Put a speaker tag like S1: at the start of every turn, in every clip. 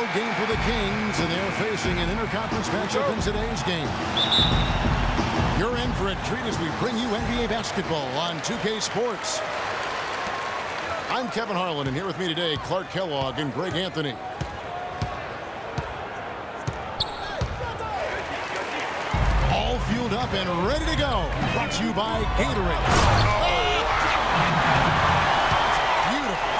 S1: road game for the Kings, and they're facing an interconference matchup in today's game. You're in for a treat as we bring you NBA basketball on 2K Sports. I'm Kevin Harlan, and here with me today, Clark Kellogg and Greg Anthony. All fueled up and ready to go. Brought to you by Gatorade. Beautiful.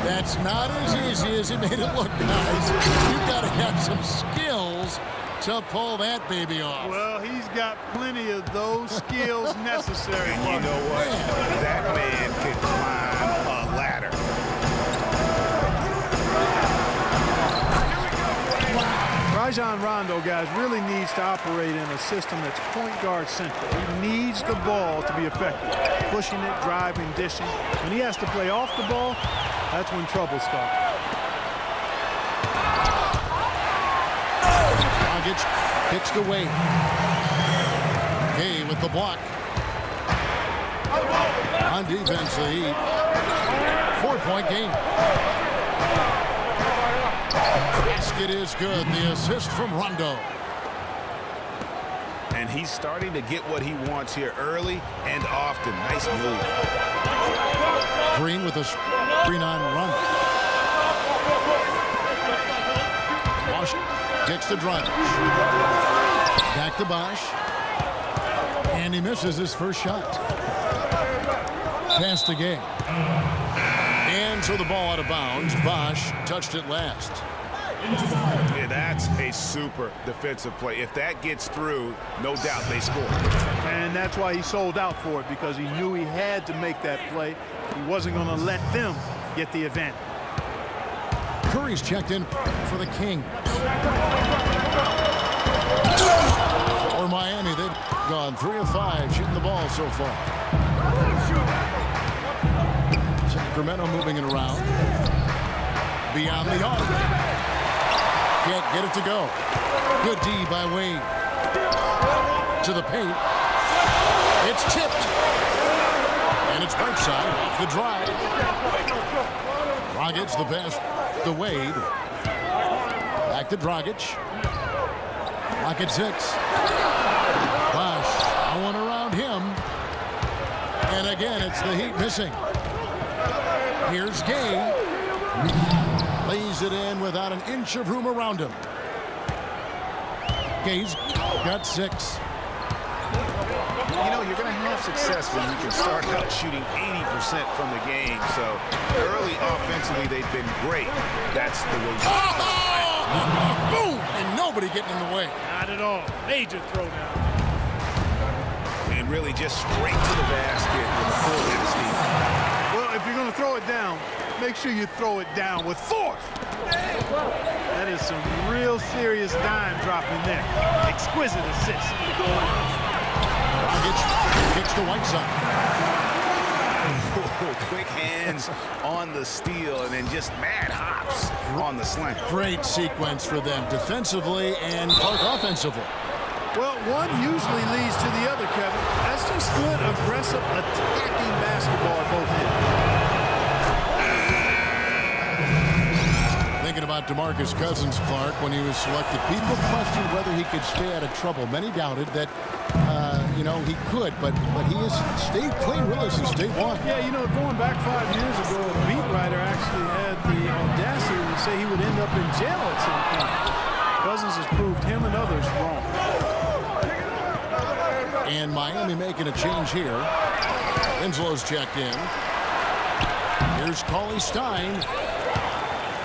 S1: That's not as easy as it made it look, guys. You've got to have some skills to pull that baby off.
S2: Well, he's got plenty of those skills necessary.
S3: And you know what? That man can climb a ladder.
S2: Rajon Rondo, guys, really needs to operate in a system that's point guard centric. He needs the ball to be effective. Pushing it, driving, dishing. When he has to play off the ball, that's when trouble starts.
S1: Dragic pitched away. Hay with the block. On defense, the Heat. 4-point game. Basket is good. The assist from Rondo.
S3: And he's starting to get what he wants here early and often. Nice move.
S1: Green with a screen on Rondo. Bosh gets to Dragic. Back to Bosh. And he misses his first shot. Pass to Gay. And so the ball out of bounds. Bosh touched it last.
S3: Yeah, that's a super defensive play. If that gets through, no doubt they score.
S2: And that's why he sold out for it, because he knew he had to make that play. He wasn't going to let them get the advantage.
S1: Curry's checked in for the Kings. For Miami, they've gone 3 of 5 shooting the ball so far. Sacramento moving it around. Beyond the arc. Can't get it to go. Good D by Wade. To the paint. It's tipped. And it's right side off the drive. Dragic the pass to Wade. Back to Dragic. Rocket 6. Bosh. I want around him. And again, it's the Heat missing. Here's Gay. Lays it in without an inch of room around him. Gay's got 6.
S3: You know, you're going to have success when you can start out shooting 80% from the game. So early offensively, they've been great. That's the way.
S1: Boom! And nobody getting in the way.
S2: Not at all. Major throwdown.
S3: And really just straight to the basket with full head of steam.
S2: Well, if you're going to throw it down, make sure you throw it down with force. That is some real serious dime dropping there. Exquisite assist.
S1: Dragic kicks to Whiteside.
S3: Quick hands on the steal and then just mad hops on the slant.
S1: Great sequence for them defensively and Clark offensively.
S2: Well, one usually leads to the other, Kevin. That's just good, aggressive, attacking basketball at both ends.
S1: Thinking about DeMarcus Cousins, Clark, when he was selected, people questioned whether he could stay out of trouble. Many doubted that, you know, he could, but he has stayed clean really since day one.
S2: Yeah, you know, going back 5 years ago, a beat writer actually had the audacity to say he would end up in jail at some point. Cousins has proved him and others wrong.
S1: And Miami making a change here. Winslow's checked in. Here's Cauley Stein.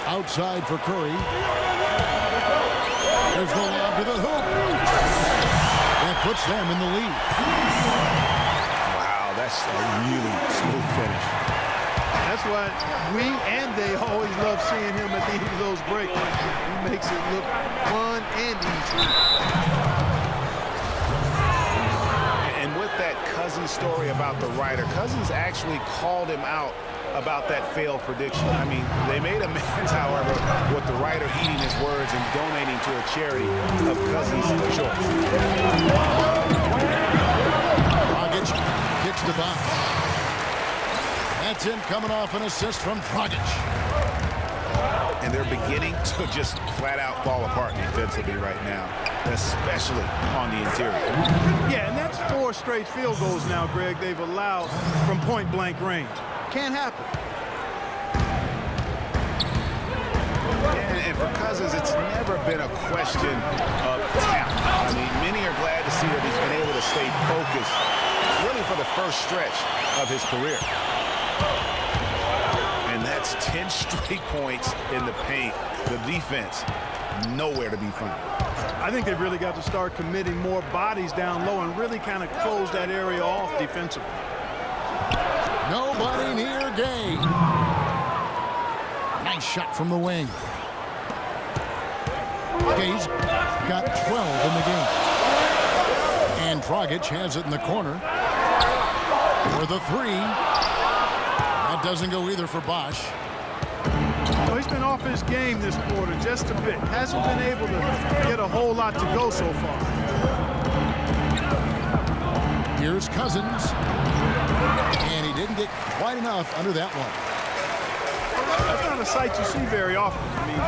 S1: Outside for Curry. There's the lob to the hoop. That puts them in the lead.
S3: Wow, that's a really smooth finish.
S2: That's why we and they always love seeing him at the end of those breaks. He makes it look fun and easy.
S3: And with that Cousins story about the writer, Cousins actually called him out about that failed prediction. I mean, they made amends, however, with the writer eating his words and donating to a charity of Cousins' choice.
S1: Dragic kicks the box. That's Hamilton coming off an assist from Dragic.
S3: And they're beginning to just flat out fall apart defensively right now, especially on the interior.
S2: Yeah, and that's 4 straight field goals now, Greg, they've allowed from point-blank range. Can't happen.
S3: And for Cousins, it's never been a question of talent. I mean, many are glad to see that he's been able to stay focused really for the first stretch of his career. And that's 10 straight points in the paint. The defense, nowhere to be found.
S2: I think they've really got to start committing more bodies down low and really kind of close that area off defensively.
S1: Nobody near Gay. Nice shot from the wing. Gay's got 12 in the game. And Dragic has it in the corner for the 3. That doesn't go either for Bosch.
S2: Well, he's been off his game this quarter just a bit. Hasn't been able to get a whole lot to go so far.
S1: Here's Cousins. And he didn't get quite enough under that one.
S2: That's not a sight you see very often. I mean, he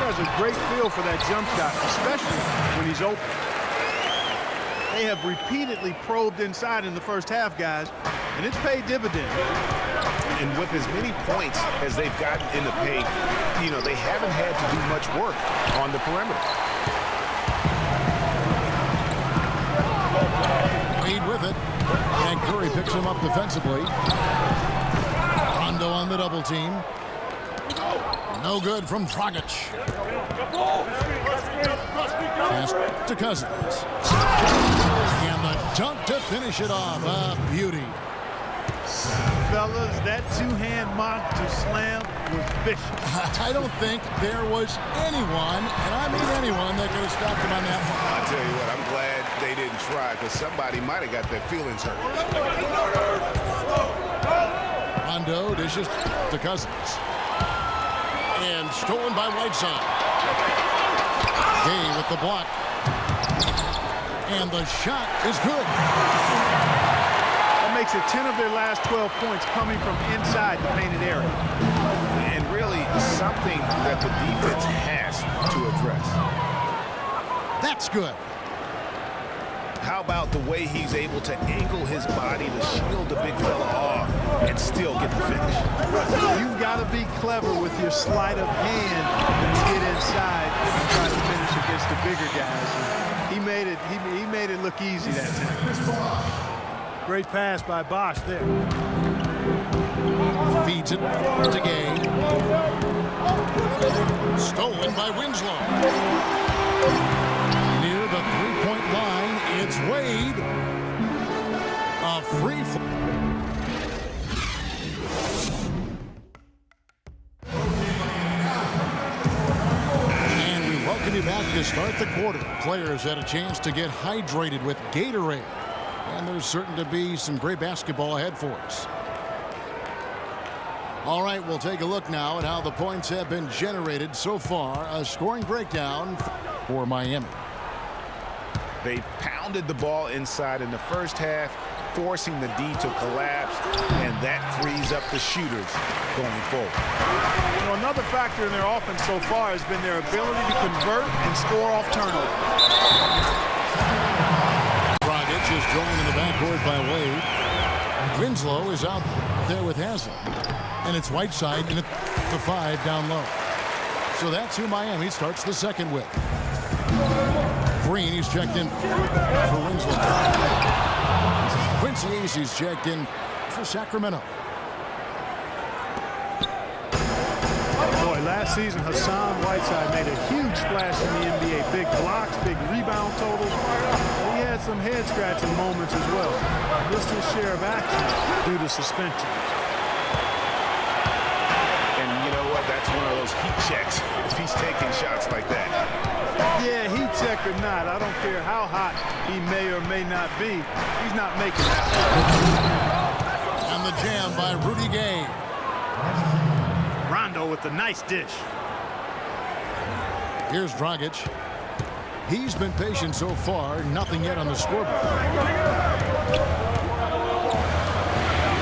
S2: has a great feel for that jump shot, especially when he's open. They have repeatedly probed inside in the first half, guys, and it's paid dividends.
S3: And with as many points as they've gotten in the paint, you know, they haven't had to do much work on the perimeter.
S1: Wade with it. And Curry picks him up defensively. Rondo on the double team. No good from Dragic. Pass to Cousins. And the dunk to finish it off. A beauty.
S2: Fellas, that two-hand monster slam was vicious.
S1: I don't think there was anyone, and I mean anyone, that could have stopped him on that one.
S3: I'll tell you what, I'm glad they didn't try, because somebody might have got their feelings hurt.
S1: Rondo dishes to Cousins. And stolen by Whiteside. Gay with the block. And the shot is good.
S2: That makes it 10 of their last 12 points coming from inside the painted area.
S3: And really something that the defense has to address.
S1: That's good.
S3: How about the way he's able to angle his body to shield the big fella off and still get the finish?
S2: You've got to be clever with your sleight of hand when you get inside and try to finish against the bigger guys. He made it look easy that time. Great pass by Bosch there.
S1: Feeds it to Gay. Stolen by Winslow. Near the three-point line, it's Wade. A free throw. And we welcome you back to start the quarter. Players had a chance to get hydrated with Gatorade. And there's certain to be some great basketball ahead for us. All right, we'll take a look now at how the points have been generated so far. A scoring breakdown for Miami.
S3: They pounded the ball inside in the first half, forcing the D to collapse, and that frees up the shooters going forward.
S2: You know, another factor in their offense so far has been their ability to convert and score off turnover.
S1: Dragic is joined in the backcourt by Wade. Winslow is out there with Haslem. And it's Whiteside in the 5 down low. So that's who Miami starts the second with. Green, he's checked in for Winslow. Quincy Aces checked in for Sacramento.
S2: Boy, last season Hassan Whiteside made a huge splash in the NBA. Big blocks, big rebound totals. He had some head-scratching moments as well. Missed his share of action due to suspension.
S3: That's one of those heat checks if he's taking shots like that.
S2: Yeah, heat check or not, I don't care how hot he may or may not be. He's not making that.
S1: And the jam by Rudy Gay.
S2: Rondo with the nice dish.
S1: Here's Dragic. He's been patient so far, nothing yet on the scoreboard.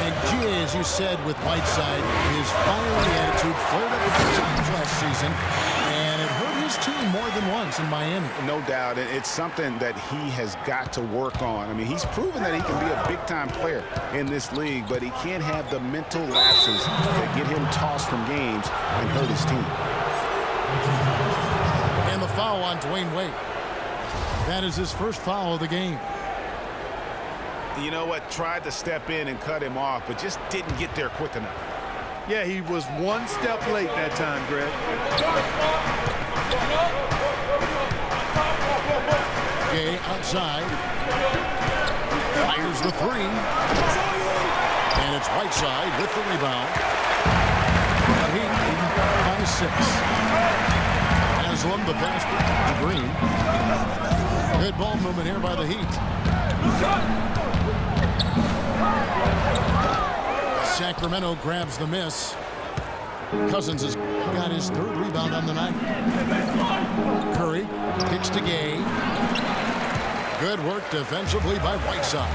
S1: And As you said, with Whiteside, his fiery attitude flared up a few times last season, and it hurt his team more than once in Miami.
S3: No doubt. It's something that he has got to work on. I mean, he's proven that he can be a big-time player in this league, but he can't have the mental lapses that get him tossed from games and hurt his team.
S1: And the foul on Dwayne Wade. That is his first foul of the game.
S3: You know what? Tried to step in and cut him off, but just didn't get there quick enough.
S2: Yeah, he was one step late that time, Greg.
S1: Gay outside. Fires the three. And it's Whiteside with the rebound. The Heat by 6. Haslam the basket to Green. Good ball movement here by the Heat. Sacramento grabs the miss. Cousins has got his 3rd rebound on the night. Curry kicks to Gay. Good work defensively by Whiteside.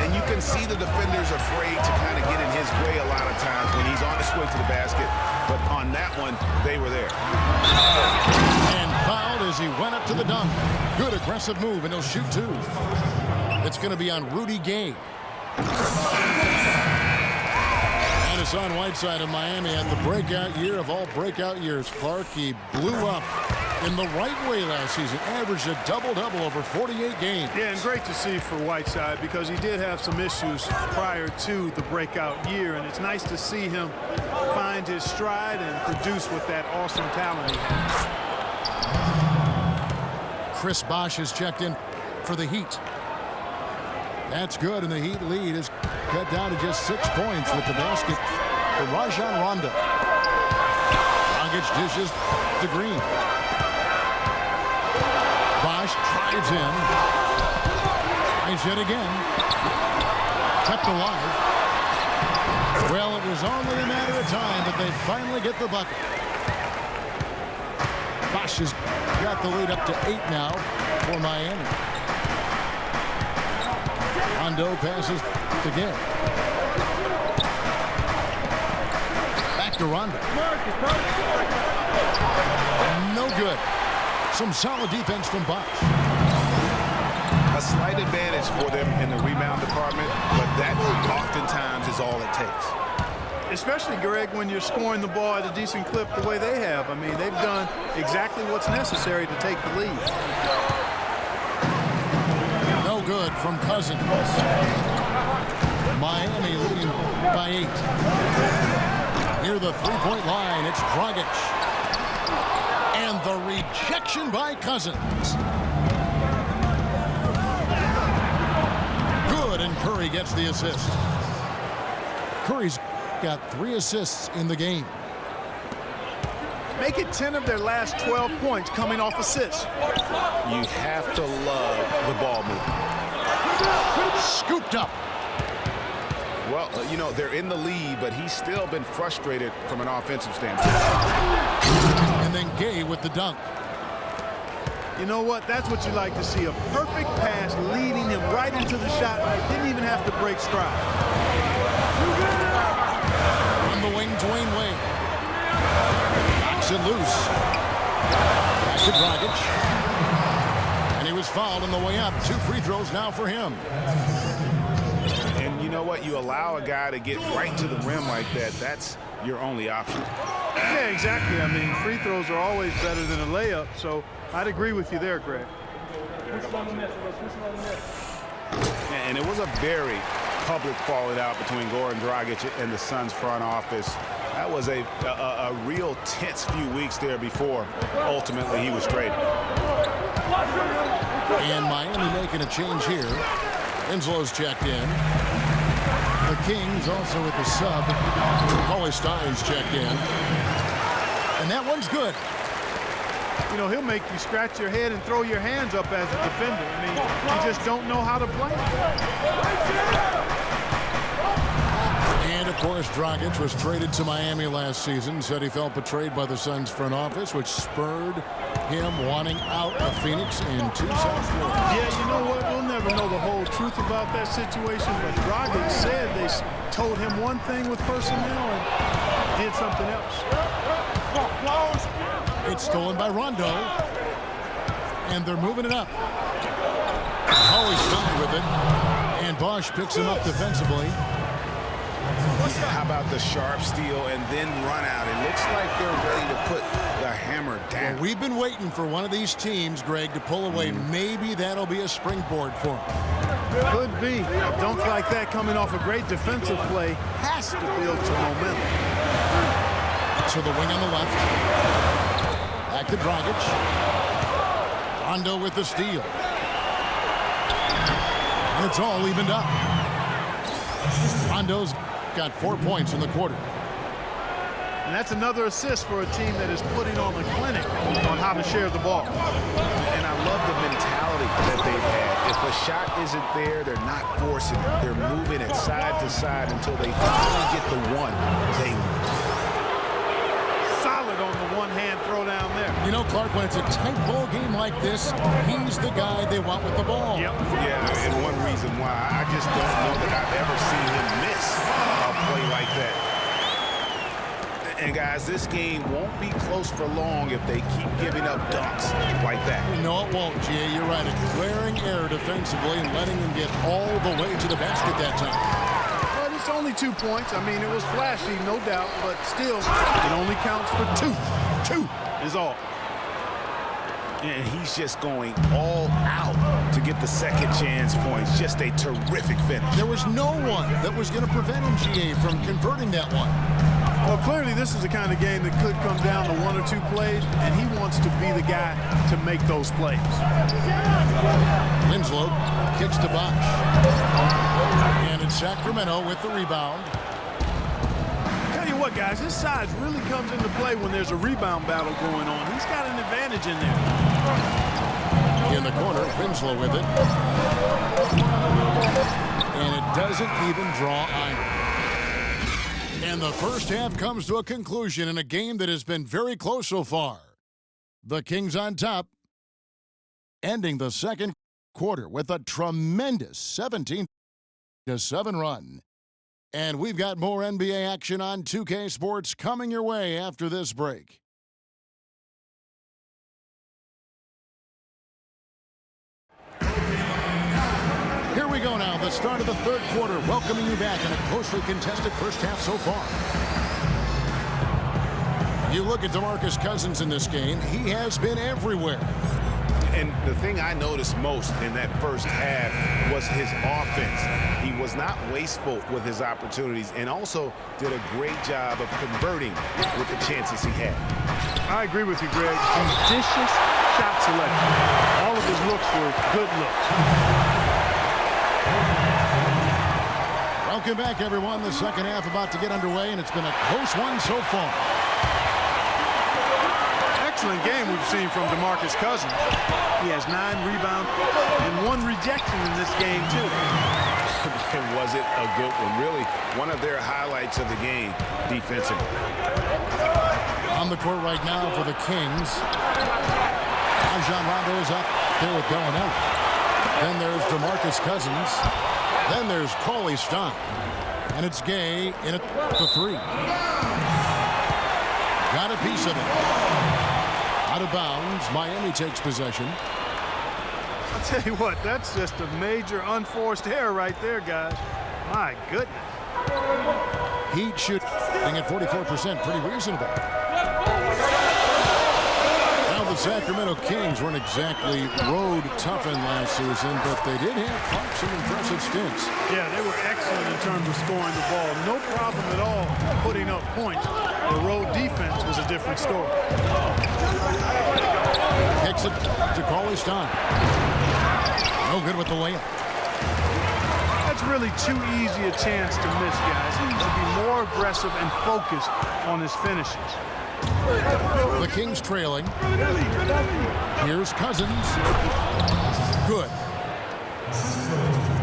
S3: And you can see the defenders afraid to kind of get in his way a lot of times when he's on his way to the basket. But on that one, they were there.
S1: And fouled as he went up to the dunk. Good aggressive move, and he'll shoot 2. It's going to be on Rudy Gay. And it's on Whiteside of Miami at the breakout year of all breakout years. Clark, he blew up in the right way last season. Averaged a double-double over 48 games.
S2: Yeah, and great to see for Whiteside because he did have some issues prior to the breakout year, and it's nice to see him find his stride and produce with that awesome talent he has.
S1: Chris Bosh has checked in for the Heat. That's good, and the Heat lead is cut down to just 6 points with the basket for Rajon Rondo. Dragic dishes to Green. Bosh drives in. Tries it again. Kept alive. Well, it was only a matter of time, but they finally get the bucket. Bosh has got the lead up to 8 now for Miami. Rondo passes to Gay. Back to Rondo. No good. Some solid defense from Bosh.
S3: A slight advantage for them in the rebound department, but that oftentimes is all it takes.
S2: Especially, Greg, when you're scoring the ball at a decent clip the way they have. I mean, they've done exactly what's necessary to take the lead.
S1: No good from Cousins. Miami leading by 8. Near the three-point line, it's Dragic. And the rejection by Cousins. Good, and Curry gets the assist. Curry's got 3 assists in the game.
S2: Make it 10 of their last 12 points coming off assists.
S3: You have to love the ball movement.
S1: Scooped up.
S3: Well, you know, they're in the lead, but he's still been frustrated from an offensive standpoint.
S1: And then Gay with the dunk.
S2: You know what? That's what you like to see. A perfect pass leading him right into the shot. Didn't even have to break stride.
S1: On the wing, Dwayne Wade. Knocks it loose. Back to Dragic. And he was fouled on the way up. 2 free throws now for him.
S3: And you know what? You allow a guy to get right to the rim like that. That's your only option.
S2: Yeah, exactly. I mean, free throws are always better than a layup, so I'd agree with you there, Greg.
S3: And it was a very public falling out between Goran Dragic and the Suns front office. That was a real tense few weeks there before ultimately he was traded.
S1: And Miami making a change here. Winslow's checked in. The Kings also with the sub. Paulie Stein's checked in. And that one's good.
S2: You know, he'll make you scratch your head and throw your hands up as a defender. I mean, you just don't know how to play.
S1: And a course, Dragic was traded to Miami last season. Said he felt betrayed by the Suns front office, which spurred him wanting out of Phoenix and to South Florida.
S2: Yeah, you know what? We'll never know the whole truth about that situation, but Dragic said they told him one thing with personnel and did something else.
S1: It's stolen by Rondo, and they're moving it up. Always fine with it, and Bosch picks him up defensively.
S3: How about the sharp steal and then run out? It looks like they're ready to put the hammer down.
S1: Well, we've been waiting for one of these teams, Greg, to pull away. Maybe that'll be a springboard for them.
S2: Could be. A dunk like that coming off a great defensive play has to build some momentum.
S1: To the wing on the left. Back to Dragic. Rondo with the steal. And it's all evened up. Rondo's got 4 points in the quarter.
S2: And that's another assist for a team that is putting on the clinic on how to share the ball.
S3: And I love the mentality that they've had. If a shot isn't there, they're not forcing it. They're moving it side to side until they finally get the one.
S2: Solid on the one-hand throw down there.
S1: You know, Clark, when it's a tight ball game like this, he's the guy they want with the ball.
S2: Yep.
S3: Yeah, and one reason why I just don't know that I've ever seen him miss a play like that. And guys, this game won't be close for long if they keep giving up dunks like that.
S1: No, it won't, Jay. You're right. A glaring error defensively and letting him get all the way to the basket that time.
S2: But it's only 2 points. I mean, it was flashy, no doubt, but still, it only counts for 2. 2 is all.
S3: And he's just going all out to get the second chance points. Just a terrific finish.
S1: There was no one that was going to prevent him, GA, from converting that one.
S2: Well, clearly this is the kind of game that could come down to 1 or 2 plays, and he wants to be the guy to make those plays.
S1: Winslow kicks to Bosch. And it's Sacramento with the rebound.
S2: Tell you what, guys, his size really comes into play when there's a rebound battle going on. He's got an advantage in there.
S1: In the corner, Winslow with it. And it doesn't even draw either. And the first half comes to a conclusion in a game that has been very close so far. The Kings on top, ending the second quarter with a tremendous 17-7 run. And we've got more NBA action on 2K Sports coming your way after this break. Here we go now, the start of the third quarter, welcoming you back in a closely contested first half so far. You look at DeMarcus Cousins in this game, he has been everywhere.
S3: And the thing I noticed most in that first half was his offense. He was not wasteful with his opportunities and also did a great job of converting with the chances he had.
S2: I agree with you, Greg. Judicious shot selection. All of his looks were good looks.
S1: Welcome back, everyone. The second half about to get underway, and it's been a close one so far.
S2: Excellent game we've seen from DeMarcus Cousins. He has 9 rebounds and 1 rejection in this game, too.
S3: And was it a good one? Really, one of their highlights of the game defensively.
S1: On the court right now for the Kings. Rondo is up there with Bellinelli. Then there's DeMarcus Cousins. Then there's Cauley Stein. And it's Gay in at the 3. Got a piece of it. Out of bounds. Miami takes possession.
S2: I'll tell you what, that's just a major unforced error right there, guys. My goodness.
S1: Heat shooting at 44%. Pretty reasonable. Now the Sacramento Kings weren't exactly road toughened last season, but they did have some impressive stints.
S2: Yeah, they were excellent in terms of scoring the ball. No problem at all putting up points. The road defense was a different story.
S1: Kicks it to Cauley Stein. No good with the layup.
S2: That's really too easy a chance to miss, guys. He needs to be more aggressive and focused on his finishes.
S1: The Kings trailing. Here's Cousins. Good.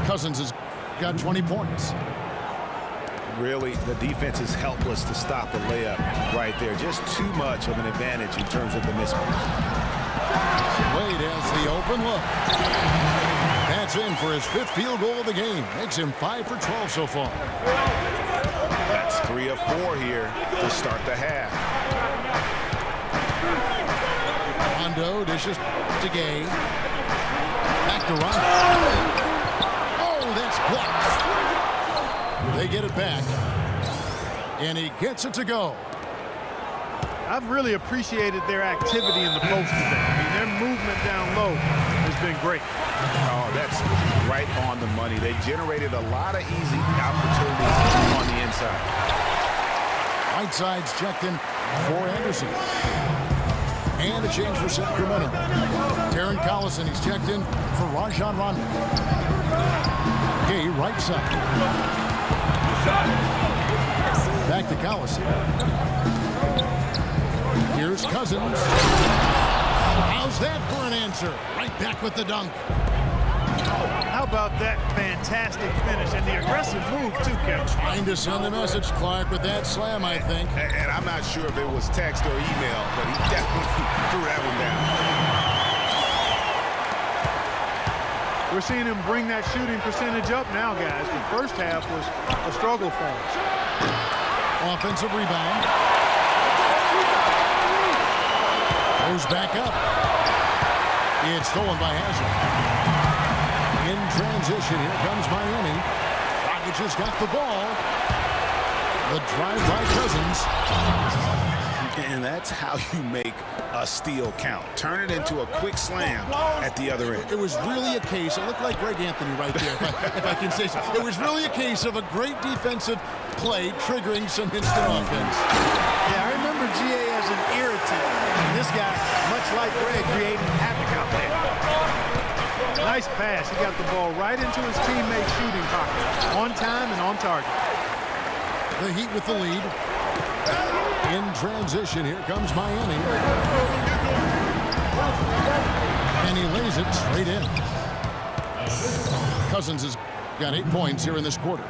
S1: Cousins has got 20 points.
S3: Really, the defense is helpless to stop a layup right there. Just too much of an advantage in terms of the mismatch.
S1: Wade has the open look. That's in for his 5th field goal of the game. Makes him 5 for 12 so far.
S3: That's 3 of 4 here to start the half.
S1: Rondo dishes to Gay. Back to Rondo. Oh, that's blocked. They get it back. And he gets it to go.
S2: I've really appreciated their activity in the post today. I mean, their movement down low has been great.
S3: Oh, that's right on the money. They generated a lot of easy opportunities on the inside.
S1: Whiteside's checked in for Anderson. And a change for Sacramento. Darren Collison, he's checked in for Rajon Rondo. Gay, right side. Back to Collison. Here's Cousins. How's that for an answer? Right back with the dunk.
S2: How about that fantastic finish and the aggressive move, too, Kevin?
S1: Trying to send a message, Clark, with that slam, I think.
S3: And I'm not sure if it was text or email, but he definitely threw that one down.
S2: We're seeing him bring that shooting percentage up now, guys. The first half was a struggle for him.
S1: Offensive rebound. Goes back up. It's stolen by Hazard. In transition, here comes Miami. Rockets has got the ball. The drive by Cousins.
S3: And that's how you make a steal count. Turn it into a quick slam at the other end.
S1: It was really a case, it looked like Greg Anthony right there, if I can say so. It was really a case of a great defensive play triggering some instant offense.
S2: Yeah, I remember GA as an irritant. And this guy, much like Greg, creating havoc out there. Nice pass. He got the ball right into his teammate's shooting pocket. On time and on target.
S1: The Heat with the lead. In transition, here comes Miami. And he lays it straight in. Cousins has got 8 points here in this quarter.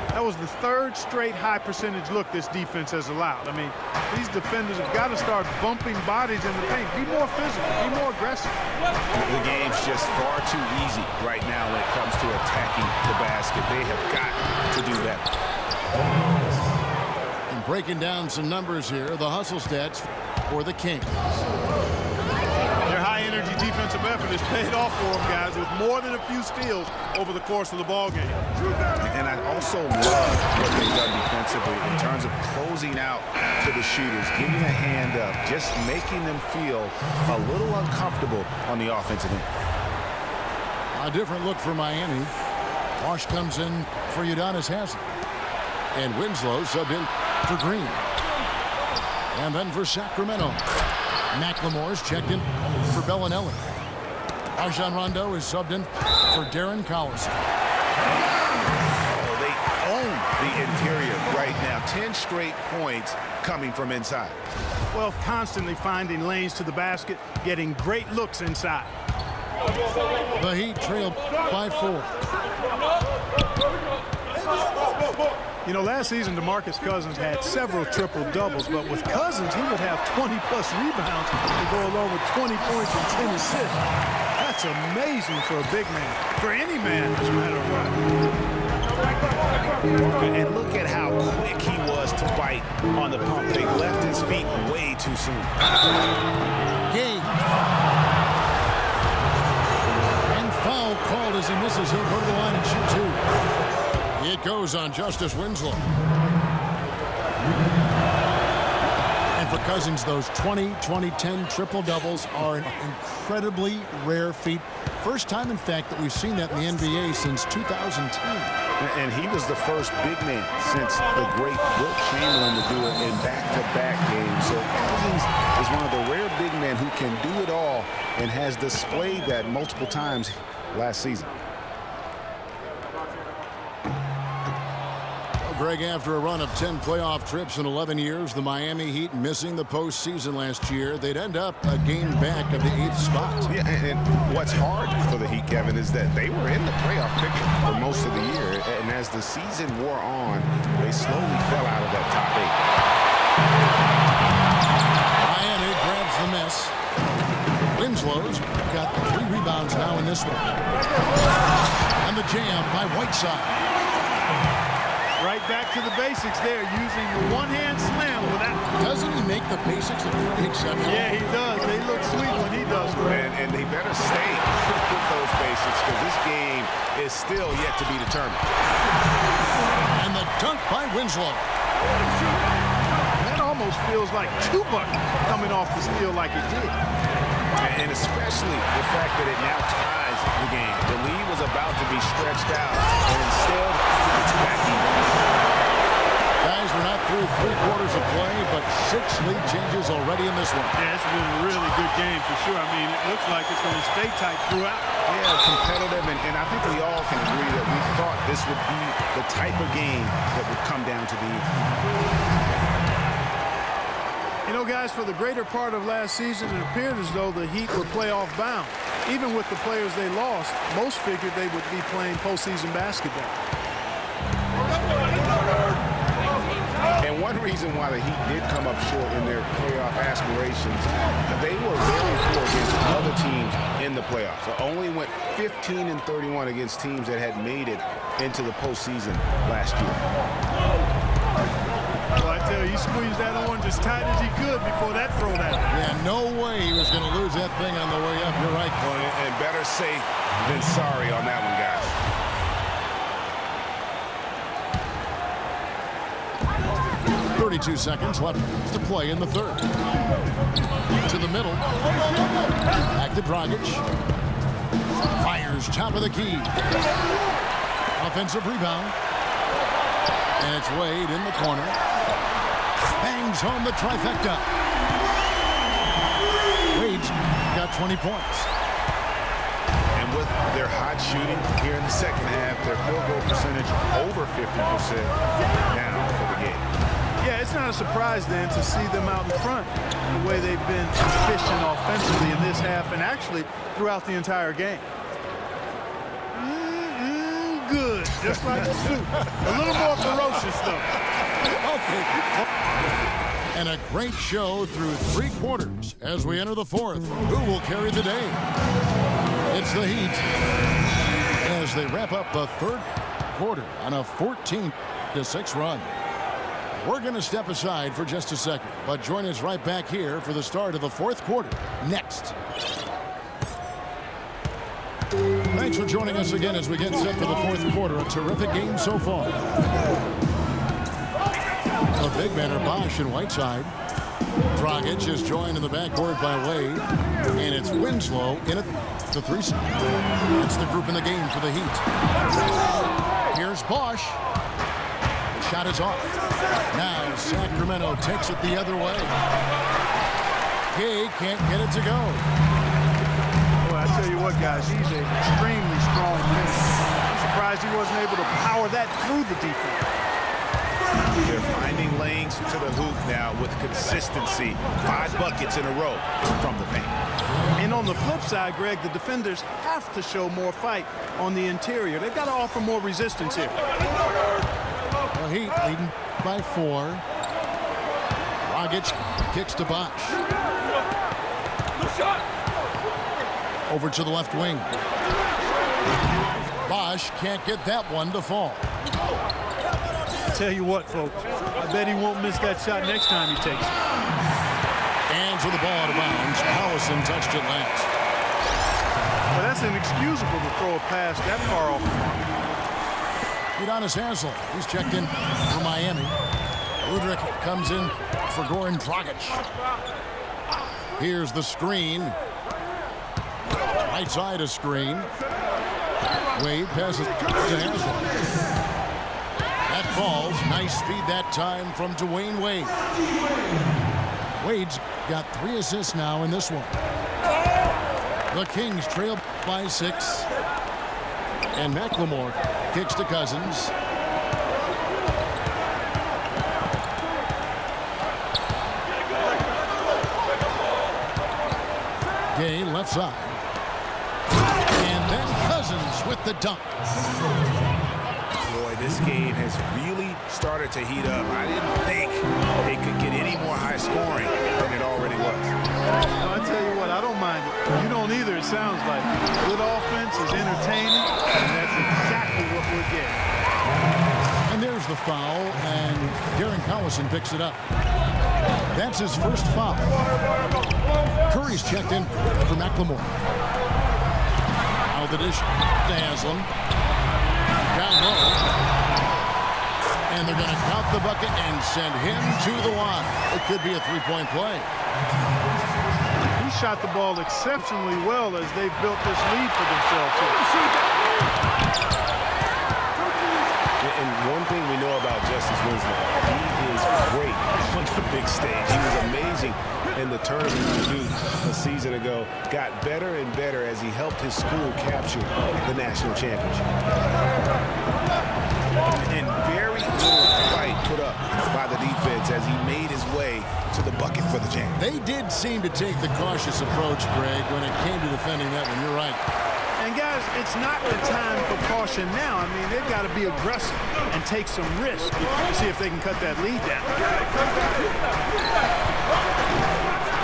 S2: That was the 3rd straight high percentage look this defense has allowed. I mean, these defenders have got to start bumping bodies in the paint. Be more physical, be more aggressive.
S3: The game's just far too easy right now when it comes to attacking the basket. They have got to do that.
S1: And breaking down some numbers here, the hustle stats for the Kings.
S2: Their high-energy defensive effort has paid off for them, guys, with more than a few steals over the course of the ball game.
S3: And I also love what they've done defensively in terms of closing out to the shooters, giving a hand up, just making them feel a little uncomfortable on the offensive end.
S1: A different look for Miami. Wash comes in for Udonis Haslem. And Winslow subbed in for Green. And then for Sacramento, McLemore's checked in for Bellinelli. Rajon Rondo is subbed in for Darren Collison.
S3: Oh, they own the interior right now. 10 straight points coming from inside.
S2: Well, constantly finding lanes to the basket, getting great looks inside.
S1: The Heat trail by 4.
S2: You know, last season, DeMarcus Cousins had several triple-doubles, but with Cousins, he would have 20-plus rebounds and go along with 20 points and 10 assists. That's amazing for a big man, for any man, as a matter of fact.
S3: And look at how quick he was to bite on the pump. They left his feet way too soon.
S1: Gay. And foul called as he misses. He'll go to the line and shoot 2. It goes on Justice Winslow. And for Cousins, those 20, 20, 10 triple-doubles are an incredibly rare feat. First time, in fact, that we've seen that in the NBA since 2010.
S3: And he was the first big man since the great Wilt Chamberlain to do it in back-to-back games. So Cousins is one of the rare big men who can do it all and has displayed that multiple times last season.
S1: Greg, after a run of 10 playoff trips in 11 years, the Miami Heat missing the postseason last year, they'd end up a game back of the 8th spot.
S3: Yeah, and what's hard for the Heat, Kevin, is that they were in the playoff picture for most of the year, and as the season wore on, they slowly fell out of that top 8.
S1: Miami grabs the miss. Winslow's got 3 rebounds now in this one. And the jam by Whiteside.
S2: Right back to the basics there, using the one-hand slam without.
S1: Doesn't he make the basics look pretty exceptional?
S2: Yeah, he does. They look sweet when he does.
S3: And they better stay with those basics because this game is still yet to be determined.
S1: And the dunk by Winslow.
S2: That almost feels like 2 buckets coming off the steal like it did.
S3: And especially the fact that it now ties the game. The lead was about to be stretched out, and instead, it's back even.
S1: Guys, we're not through 3 quarters of play, but 6 lead changes already in this one.
S2: Yeah, it's been a really good game for sure. I mean, it looks like it's going to stay tight throughout.
S3: Yeah, competitive, and I think we all can agree that we thought this would be the type of game that would come down to the end.
S2: You know, guys, for the greater part of last season, it appeared as though the Heat were playoff bound. Even with the players they lost, most figured they would be playing postseason basketball.
S3: And one reason why the Heat did come up short in their playoff aspirations, they were very poor against other teams in the playoffs. So only went 15-31 against teams that had made it into the postseason last year.
S2: Well, I tell you, he squeezed that on as tight as he could before that throwdown.
S1: Yeah, no way he was going to lose that thing on the way up. You're right, Clay.
S3: And better safe than sorry on that one, guys.
S1: 32 seconds left to play in the third. To the middle. Back to Dragic. Fires top of the key. Offensive rebound. And it's Wade in the corner. Bangs home the trifecta. Wade's got 20 points.
S3: And with their hot shooting here in the second half, their field goal percentage over 50% now for the game.
S2: Yeah, it's not a surprise then to see them out in front the way they've been efficient offensively in this half and actually throughout the entire game. Good, just like the soup. A little more ferocious though.
S1: Okay. And a great show through 3 quarters as we enter the fourth. Who will carry the day? It's the Heat as they wrap up the third quarter on a 14-6 run. We're going to step aside for just a second, but join us right back here for the start of the fourth quarter next. Thanks for joining us again as we get set for the fourth quarter. A terrific game so far. The big men are Bosch and Whiteside. Dragic is joined in the backcourt by Wade. And it's Winslow in it. The 3. It's the group in the game for the Heat. Here's Bosch. The shot is off. Now Sacramento takes it the other way. He can't get it to go.
S2: Well, I tell you what, guys, he's an extremely strong finisher. I'm surprised he wasn't able to power that through the defense.
S3: They're finding lanes to the hoop now with consistency. 5 buckets in a row from the paint.
S2: And on the flip side, Greg, the defenders have to show more fight on the interior. They've got to offer more resistance here.
S1: The Heat leading by 4. Dragic kicks to Bosch. Over to the left wing. Bosch can't get that one to fall.
S2: Tell you what, folks, I bet he won't miss that shot next time he takes it.
S1: Hands with the ball out of bounds. Collison touched it last.
S2: Well, that's inexcusable to throw a pass that far off.
S1: Udonis Haslem, he's checked in for Miami. Udrich comes in for Goran Dragic. Here's the screen. Right side of screen. Wade passes to Haslem. That falls. Nice feed that time from Dwayne Wade. Wade's got 3 assists now in this one. The Kings trail by 6. And McLemore kicks to Cousins. left side. And then Cousins with the dunk.
S3: Boy, this game has really started to heat up. I didn't think it could get any more high scoring than it already was.
S2: Well, I tell you what, I don't mind it. You don't either, it sounds like. Good offense is entertaining, and that's exactly what we're getting.
S1: And there's the foul, and Darren Collison picks it up. That's his first foul. Curry's checked in for McLemore. Now the dish to Haslam. Down low. And they're going to count the bucket and send him to the line. It could be a three-point play.
S2: He shot the ball exceptionally well as they've built this lead for themselves here.
S3: And one thing we know about Justice Winslow, he is great on the big stage. He was amazing in the tournament for Duke a season ago. Got better and better as he helped his school capture the national championship. And very little fight put up by the defense as he made his way to the bucket for the jam.
S1: They did seem to take the cautious approach, Greg, when it came to defending that one. You're right.
S2: And guys, it's not the time for caution now. I mean, they've got to be aggressive and take some risk to see if they can cut that lead down.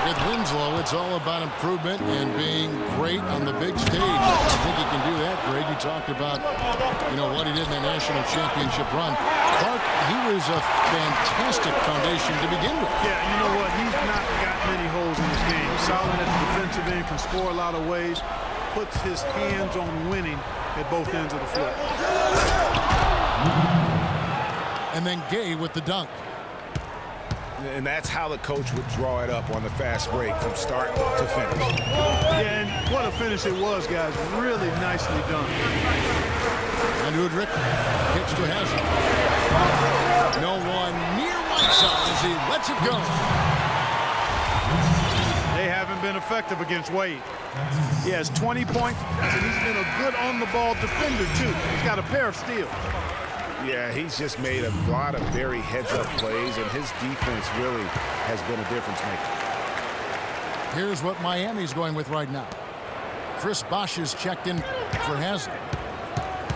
S1: With Winslow, it's all about improvement and being great on the big stage. I think he can do that, Greg. You talked about, what he did in the national championship run. Clark, he was a fantastic foundation to begin with.
S2: Yeah, you know what? He's not got many holes in his game. Solid at the defensive end, can score a lot of ways. Puts his hands on winning at both ends of the floor.
S1: And then Gay with the dunk.
S3: And that's how the coach would draw it up on the fast break from start to finish.
S2: Yeah, and what a finish it was, guys. Really nicely done.
S1: And Udrich kicks to Haslam. No one near Whiteside as he lets it go.
S2: They haven't been effective against Wade. He has 20 points, and he's been a good on-the-ball defender, too. He's got a pair of steals.
S3: Yeah, he's just made a lot of very heads-up plays, and his defense really has been a difference maker.
S1: Here's what Miami's going with right now. Chris Bosh is checked in for Haslam.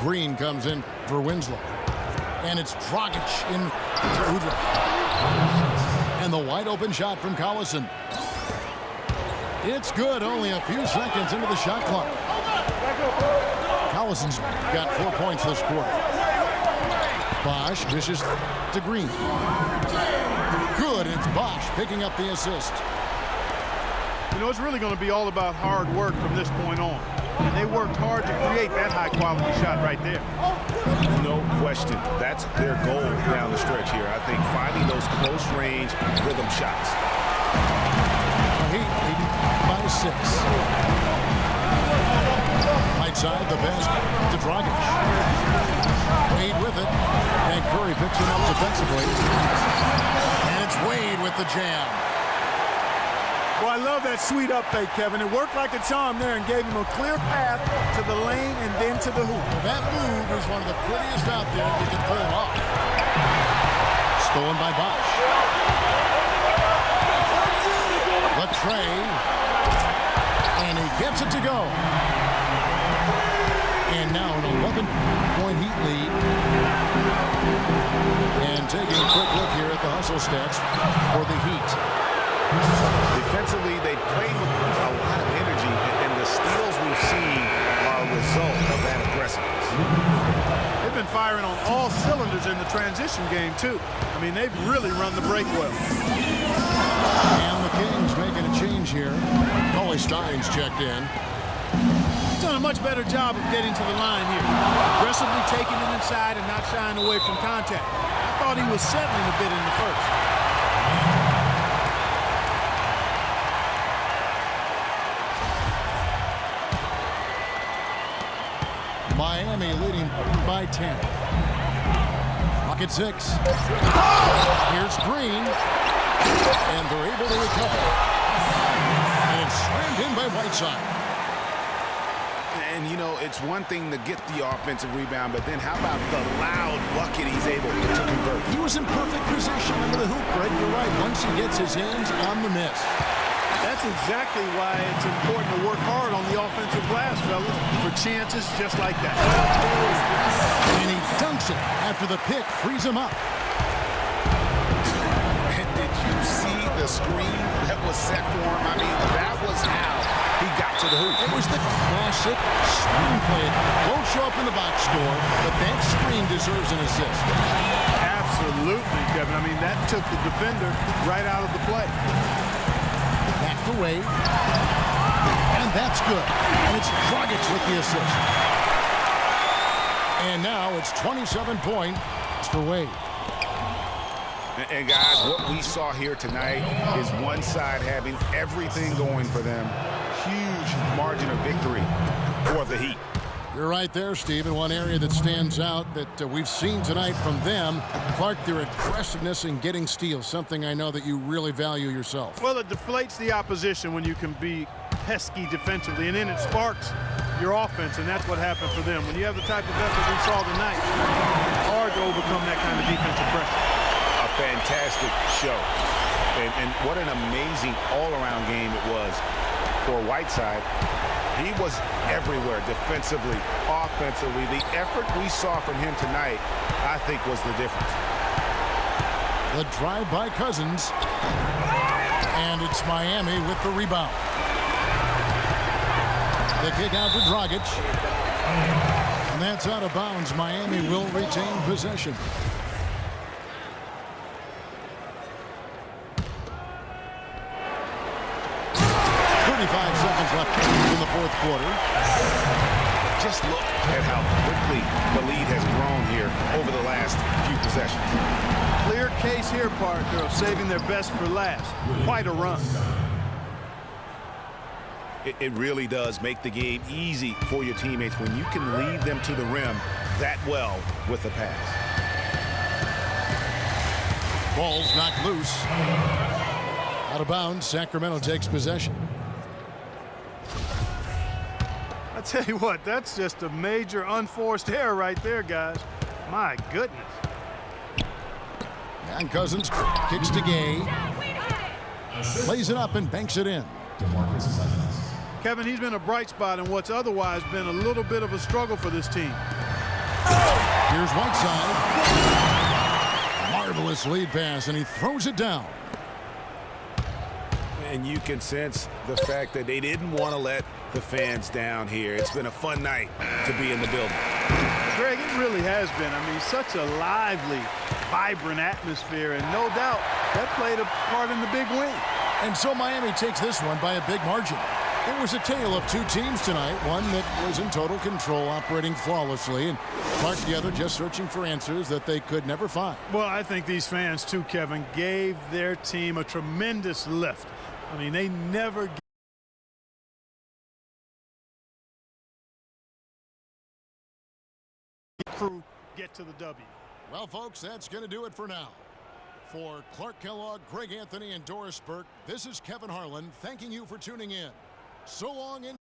S1: Green comes in for Winslow. And it's Dragic in for Udrich. And the wide-open shot from Collison. It's good, only a few seconds into the shot clock. Collison's got 4 points this quarter. Bosh dishes to Green. Good, and it's Bosh picking up the assist.
S2: You know, it's really going to be all about hard work from this point on. And they worked hard to create that high-quality shot right there.
S3: No question. That's their goal down the stretch here. I think finding those close-range rhythm shots.
S1: Heat leading by 6. Right side, the pass to Dragic. Wade with it, and Curry picks him up defensively. And it's Wade with the jam.
S2: Well, I love that sweet up fake, Kevin. It worked like a charm there and gave him a clear path to the lane and then to the hoop.
S1: Well, that move is one of the prettiest out there if you can pull it off. Stolen by Bosh. Trey, and he gets it to go. And now an 11-point Heat lead. And taking a quick look here at the hustle stats for the Heat.
S3: Defensively, they played with a lot of energy, and the steals we've seen are a result of that aggressiveness.
S2: They've been firing on all cylinders in the transition game, too. I mean, they've really run the break well.
S1: And the Kings making a change here. Coley Stein's checked in.
S2: He's done a much better job of getting to the line here. Aggressively taking it inside and not shying away from contact. I thought he was settling a bit in the first.
S1: Miami leading by 10. Clock at 6. Here's Green. And they're able to recover. And it's slammed in by Whiteside.
S3: And, you know, it's one thing to get the offensive rebound, but then how about the loud bucket he's able to convert?
S1: He was in perfect position under the hoop, Greg. You're right. Once he gets his hands on the miss.
S2: That that's exactly why it's important to work hard on the offensive glass, fellas, for chances just like that.
S1: And he dunks it after the pick frees him up.
S3: And did you see the screen that was set for him? I mean, that was how he got to the hoop.
S1: It was the classic screen play. It won't show up in the box score, but that screen deserves an assist.
S2: Absolutely, Kevin. I mean, that took the defender right out of the play.
S1: Back to Wade. And that's good. And it's Dragic with the assist. And now it's 27 points for Wade.
S3: And guys, what we saw here tonight is one side having everything going for them. Huge margin of victory for the Heat.
S1: You're right there, Steve. And one area that stands out that we've seen tonight from them, Clark, their aggressiveness in getting steals, something I know that you really value yourself.
S2: Well, it deflates the opposition when you can be pesky defensively, and then it sparks your offense, and that's what happened for them. When you have the type of effort we saw tonight, it's hard to overcome that kind of defensive pressure.
S3: A fantastic show. And what an amazing all-around game it was for Whiteside. He was everywhere, defensively, offensively. The effort we saw from him tonight, I think, was the difference.
S1: The drive by Cousins. And it's Miami with the rebound. The kick out to Dragic. And that's out of bounds. Miami will retain possession. Left in the fourth quarter.
S3: Just look at how quickly the lead has grown here over the last few possessions.
S2: Clear case here, partner, of saving their best for last. Quite a run.
S3: It really does make the game easy for your teammates when you can lead them to the rim that well with the pass.
S1: Ball's knocked loose. Out of bounds. Sacramento takes possession.
S2: I tell you what, that's just a major unforced error right there, guys. My goodness.
S1: And Cousins kicks to Gay. Lays it up and banks it in.
S2: Kevin, he's been a bright spot in what's otherwise been a little bit of a struggle for this team.
S1: Here's Whiteside. Marvelous lead pass, and he throws it down.
S3: And you can sense the fact that they didn't want to let the fans down here. It's been a fun night to be in the building.
S2: Greg, it really has been. I mean, such a lively, vibrant atmosphere, and no doubt that played a part in the big win.
S1: And so Miami takes this one by a big margin. It was a tale of two teams tonight, one that was in total control, operating flawlessly, and Clark the other just searching for answers that they could never find.
S2: Well, I think these fans, too, Kevin, gave their team a tremendous lift. I mean, they never crew get to the W.
S1: Well, folks, that's going to do it for now. For Clark Kellogg, Greg Anthony, and Doris Burke, this is Kevin Harlan thanking you for tuning in. So long and